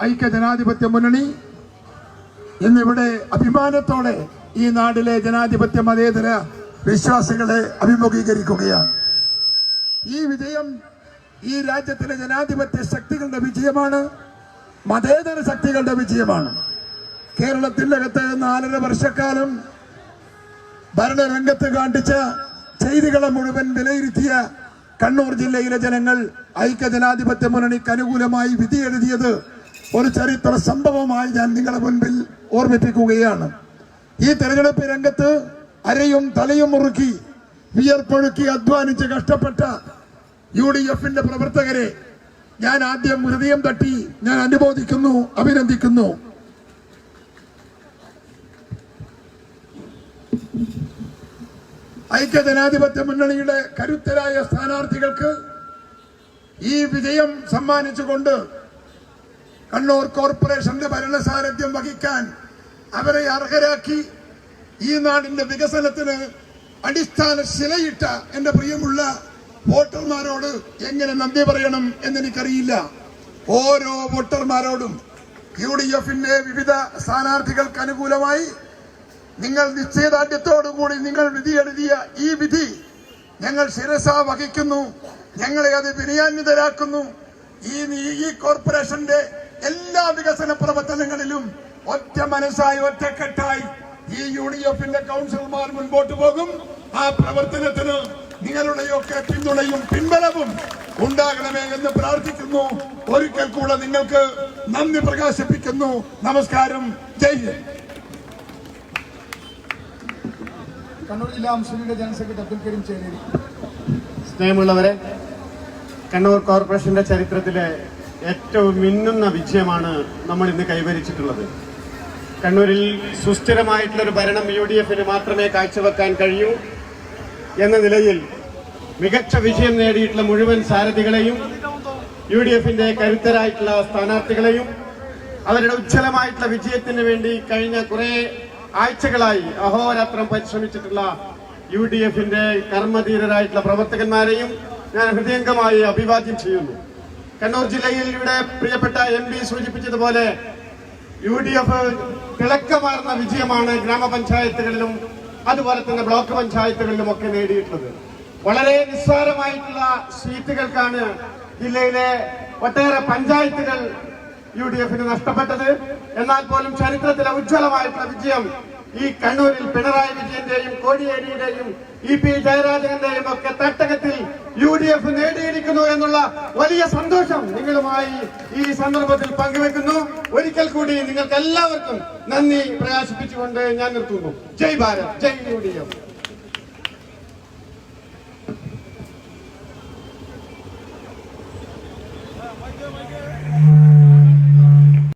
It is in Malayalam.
ഐക്യജനാധിപത്യ മുന്നണി ഇന്നിവിടെ അഭിമാനത്തോടെ ഈ നാട്ടിലെ ജനാധിപത്യ മതേതര വിശ്വാസികളെ അഭിമുഖീകരിക്കുകയാണ്. ഈ വിജയം ഈ രാജ്യത്തിലെ ജനാധിപത്യ ശക്തികളുടെ വിജയമാണ്, മതേതര ശക്തികളുടെ വിജയമാണ്. കേരളത്തിന്റെ അകത്ത് 4.5 വർഷക്കാലം ഭരണരംഗത്ത് കാണിച്ച ചെയ്തികളെ മുഴുവൻ വിലയിരുത്തിയ കണ്ണൂർ ജില്ലയിലെ ജനങ്ങൾ ഐക്യജനാധിപത്യ മുന്നണിക്ക് അനുകൂലമായി വിധി എഴുതിയത് ഒരു ചരിത്ര സംഭവമായി ഞാൻ നിങ്ങളുടെ മുൻപിൽ ഓർമ്മിപ്പിക്കുകയാണ്. ഈ തെരഞ്ഞെടുപ്പ് രംഗത്ത് അരയും തലയും മുറുക്കി വിയർപ്പൊഴുക്കി അധ്വാനിച്ച് കഷ്ടപ്പെട്ട UDF-ന്റെ പ്രവർത്തകരെ ഞാൻ ആദ്യം ഹൃദയം തട്ടി ഞാൻ അനുമോദിക്കുന്നു, അഭിനന്ദിക്കുന്നു. ഐക്യജനാധിപത്യ മുന്നണിയുടെ കരുത്തരായ സ്ഥാനാർത്ഥികൾക്ക് ഈ വിജയം സമ്മാനിച്ചുകൊണ്ട് കണ്ണൂർ കോർപ്പറേഷന്റെ ഭരണസാരഥ്യം വഹിക്കാൻ അവരെ അർഹരാക്കി ഈ നാടിന്റെ വികസനത്തിന് അടിസ്ഥാന ശിലയിട്ട എന്റെ പ്രിയമുള്ള വോട്ടർമാരോട് എങ്ങനെ നന്ദി പറയണം എന്നെനിക്കറിയില്ല. ഓരോ വോട്ടർമാരോടും UDF-ന്റെ വിവിധ സ്ഥാനാർത്ഥികൾക്ക് അനുകൂലമായി നിങ്ങൾ നിശ്ചയദാർഢ്യത്തോടുകൂടി നിങ്ങൾ വിധി എഴുതിയ ഈ വിധി ഞങ്ങൾ ശിരസ വഹിക്കുന്നു, ഞങ്ങളെ അത് വിനയാന്വിതരാക്കുന്നു. ഈ കോർപ്പറേഷന്റെ എല്ലാ വികസന പ്രവർത്തനങ്ങളിലും ഒറ്റ മനസ്സായി ഒറ്റക്കെട്ടായി ഈ UDF-ന്റെ കൗൺസിലർമാർ മുൻപോട്ട് പോകും. ആ പ്രവർത്തനത്തിന് നിങ്ങളുടെയൊക്കെ പിന്തുണയും പിൻബലവും ഉണ്ടാകണമേ എന്ന് പ്രാർത്ഥിക്കുന്നു. ഒരിക്കൽ കൂടെ നിങ്ങൾക്ക് നന്ദി പ്രകാശിപ്പിക്കുന്നു. നമസ്കാരം. ജയ് ഹിന്ദ്. കണ്ണൂർ ജില്ലാ മുസ്ലിം ലീഗ് ജനറൽ സെക്രട്ടറി അബ്ദുൽ കരീം ചേലേരി. സ്നേഹമുള്ളവരെ, കണ്ണൂർ കോർപ്പറേഷന്റെ ചരിത്രത്തിലെ ഏറ്റവും മിന്നുന്ന വിജയമാണ് നമ്മൾ ഇന്ന് കൈവരിച്ചിട്ടുള്ളത്. കണ്ണൂരിൽ സുസ്ഥിരമായിട്ടുള്ളൊരു ഭരണം UDF-ന് മാത്രമേ കാഴ്ചവെക്കാൻ കഴിയൂ എന്ന നിലയിൽ മികച്ച വിജയം നേടിയിട്ടുള്ള മുഴുവൻ സാരഥികളെയും UDF-ന്റെ കരുത്തരായിട്ടുള്ള സ്ഥാനാർത്ഥികളെയും അവരുടെ ഉജ്ജ്വലമായിട്ടുള്ള വിജയത്തിന് വേണ്ടി കഴിഞ്ഞ കുറെ ആഴ്ചകളായി അഹോരാത്രം പരിശ്രമിച്ചിട്ടുള്ള UDF-ന്റെ കർമ്മധീരരായിട്ടുള്ള പ്രവർത്തകന്മാരെയും ഞാൻ ഹൃദയംഗമായി അഭിവാദ്യം ചെയ്യുന്നു. കണ്ണൂർ ജില്ലയിൽ ഇവിടെ പ്രിയപ്പെട്ട MP സൂചിപ്പിച്ചതുപോലെ UDF തിളക്കമാർന്ന വിജയമാണ് ഗ്രാമപഞ്ചായത്തുകളിലും അതുപോലെ തന്നെ ബ്ലോക്ക് പഞ്ചായത്തുകളിലും ഒക്കെ നേടിയിട്ടുള്ളത്. വളരെ നിസ്സാരമായിട്ടുള്ള സീറ്റുകൾക്കാണ് ജില്ലയിലെ ഒട്ടേറെ പഞ്ചായത്തുകൾ UDF-ന് നഷ്ടപ്പെട്ടത്. എന്നാൽ പോലും ചരിത്രത്തിലെ ഉജ്ജ്വലമായിട്ടുള്ള വിജയം ഈ കണ്ണൂരിൽ പിണറായി വിജയന്റെയും കോടിയേരിയുടെയും EP ജയരാജന്റെയും ഒക്കെ തട്ടകത്തിൽ UDF നേടിയിരിക്കുന്നു എന്നുള്ള വലിയ സന്തോഷം നിങ്ങളുമായി ഈ സന്ദർഭത്തിൽ പങ്കുവെക്കുന്നു. ഒരിക്കൽ കൂടി നിങ്ങൾക്ക് എല്ലാവർക്കും നന്ദി പ്രകാശിപ്പിച്ചുകൊണ്ട് ഞാൻ നിർത്തുന്നു. ജയ് ഭാരത്, ജയ് UDF.